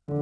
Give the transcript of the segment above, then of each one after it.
Now,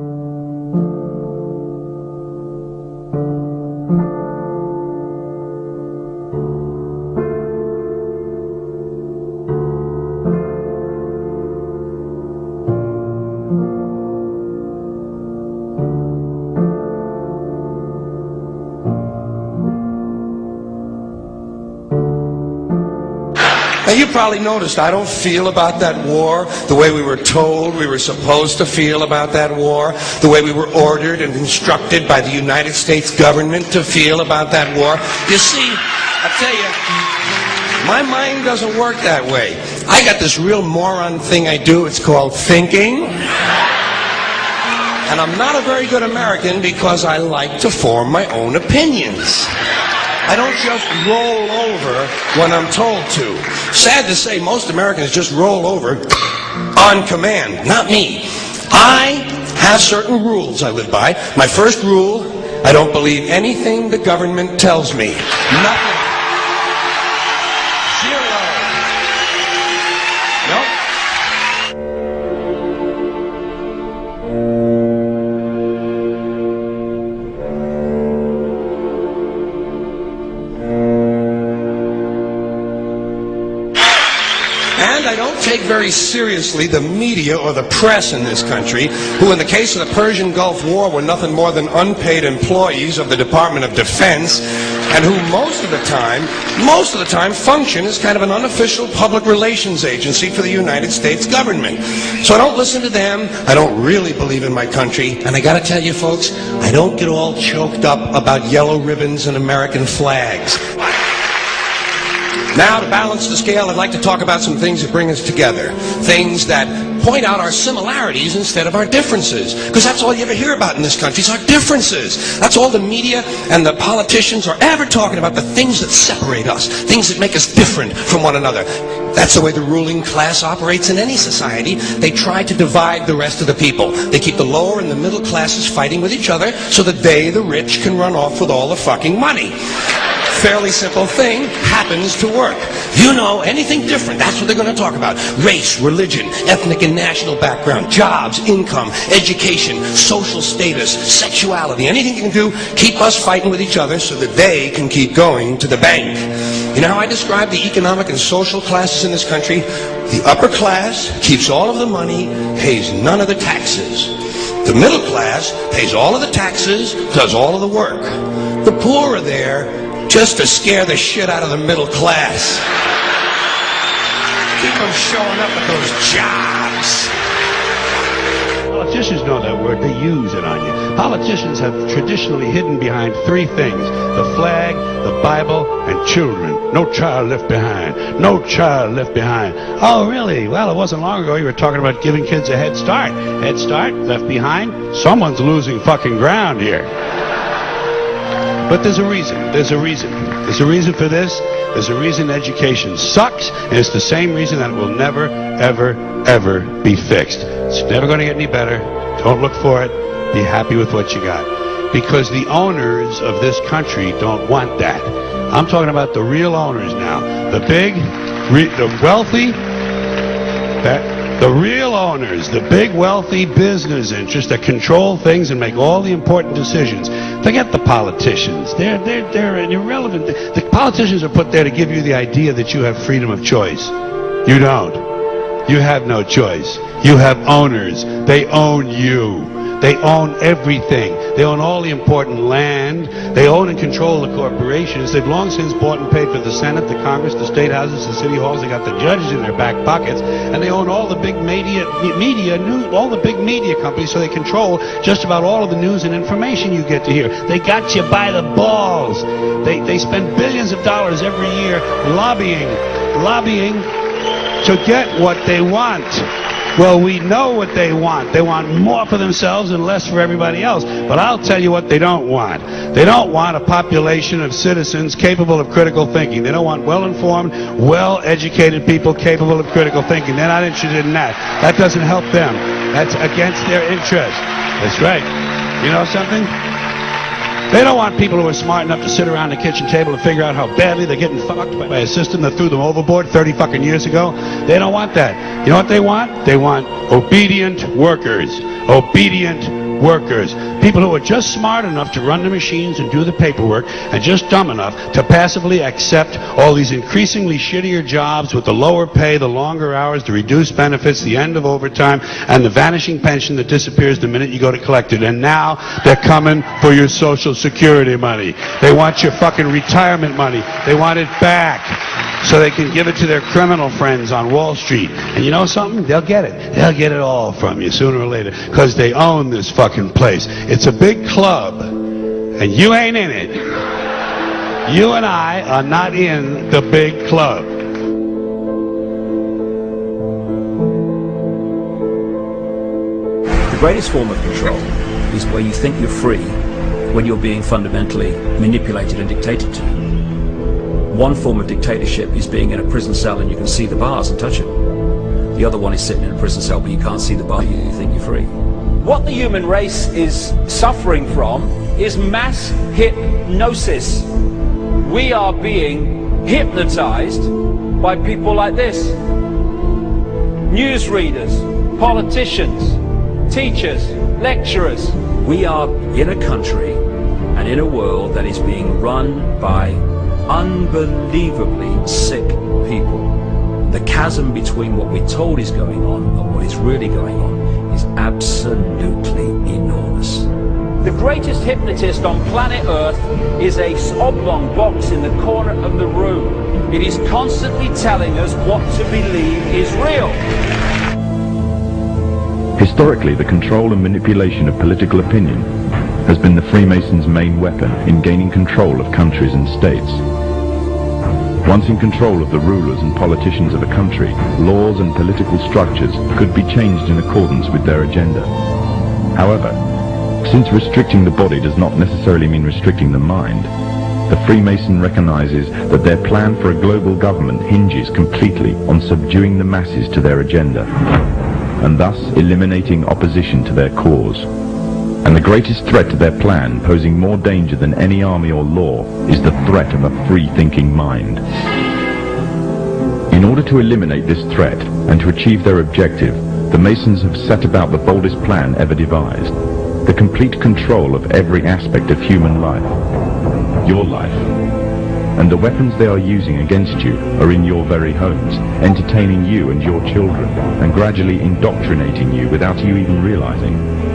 you probably noticed I don't feel about that war the way we were told we were supposed to feel about that war, the way we were ordered and instructed by the United States government to feel about that war. You see, I tell you, my mind doesn't work that way. I got this real moron thing I do. It's called thinking. And I'm not a very good American because I like to form my own opinions. I don't just roll over when I'm told to. Sad to say, most Americans just roll over on command. Not me. I have certain rules I live by. My first rule, I don't believe anything the government tells me. Nothing. Zero. Nope. And I don't take very seriously the media or the press in this country, who in the case of the Persian Gulf War were nothing more than unpaid employees of the Department of Defense, and who most of the time function as kind of an unofficial public relations agency for the United States government. So I don't listen to them. I don't really believe in my country. And I gotta tell you folks, I don't get all choked up about yellow ribbons and American flags. Now, to balance the scale, I'd like to talk about some things that bring us together. Things that point out our similarities instead of our differences. Because that's all you ever hear about in this country is our differences. That's all the media and the politicians are ever talking about, the things that separate us, things that make us different from one another. That's the way the ruling class operates in any society. They try to divide the rest of the people. They keep the lower and the middle classes fighting with each other so that they, the rich, can run off with all the fucking money. Fairly simple thing happens to work. You know, anything different, that's what they're going to talk about. Race, religion, ethnic and national background, jobs, income, education, social status, sexuality, anything you can do, keep us fighting with each other so that they can keep going to the bank. You know how I describe the economic and social classes in this country? The upper class keeps all of the money, pays none of the taxes. The middle class pays all of the taxes, does all of the work. The poor are there just to scare the shit out of the middle class. Keep them showing up at those jobs. Politicians know that word. They use it on you. Politicians have traditionally hidden behind three things: the flag, the Bible, and children. No child left behind. No child left behind. Oh, really? Well, it wasn't long ago you were talking about giving kids a head start. Head start? Left behind? Someone's losing fucking ground here. But there's a reason. There's a reason. There's a reason for this. There's a reason education sucks, and it's the same reason that it will never, ever, ever be fixed. It's never going to get any better. Don't look for it. Be happy with what you got. Because the owners of this country don't want that. I'm talking about the real owners now. The big, the wealthy, the real owners, the big wealthy business interests that control things and make all the important decisions. Forget the politicians. They're irrelevant. The politicians are put there to give you the idea that you have freedom of choice. You don't. You have no choice. You have owners. They own you. They own everything. They own all the important land. They own and control the corporations. They've long since bought and paid for the Senate, the Congress, the state houses, the city halls. They got the judges in their back pockets, and they own all the big all the big media companies. So they control just about all of the news and information you get to hear. They got you by the balls. They spend billions of dollars every year lobbying to get what they want. Well, we know what they want. They want more for themselves and less for everybody else. But I'll tell you what they don't want. They don't want a population of citizens capable of critical thinking. They don't want well-informed, well-educated people capable of critical thinking. They're not interested in that. That doesn't help them. That's against their interest. That's right. You know something? They don't want people who are smart enough to sit around the kitchen table and figure out how badly they're getting fucked by a system that threw them overboard 30 fucking years ago. They don't want that. You know what they want? They want obedient workers. Obedient workers. People who are just smart enough to run the machines and do the paperwork, and just dumb enough to passively accept all these increasingly shittier jobs with the lower pay, the longer hours, the reduced benefits, the end of overtime, and the vanishing pension that disappears the minute you go to collect it. And now they're coming for your Social Security money. They want your fucking retirement money. They want it back so they can give it to their criminal friends on Wall Street. And you know something? They'll get it. They'll get it all from you sooner or later, because they own this fucking place. It's a big club, and you ain't in it. You and I are not in the big club. The greatest form of control is where you think you're free when you're being fundamentally manipulated and dictated to. One form of dictatorship is being in a prison cell and you can see the bars and touch them. The other one is sitting in a prison cell but you can't see the bar, you think you're free. What the human race is suffering from is mass hypnosis. We are being hypnotized by people like this. Newsreaders, politicians, teachers, lecturers. We are in a country and in a world that is being run by unbelievably sick people. The chasm between what we're told is going on and what is really going on is absolutely enormous. The greatest hypnotist on planet Earth is a oblong box in the corner of the room. It is constantly telling us what to believe is real. Historically, the control and manipulation of political opinion has been the Freemasons' main weapon in gaining control of countries and states. Once in control of the rulers and politicians of a country, laws and political structures could be changed in accordance with their agenda. However, since restricting the body does not necessarily mean restricting the mind, the Freemason recognizes that their plan for a global government hinges completely on subduing the masses to their agenda, and thus eliminating opposition to their cause. And the greatest threat to their plan, posing more danger than any army or law, is the threat of a free-thinking mind. In order to eliminate this threat and to achieve their objective, the Masons have set about the boldest plan ever devised: the complete control of every aspect of human life, your life. And the weapons they are using against you are in your very homes, entertaining you and your children, and gradually indoctrinating you without you even realizing.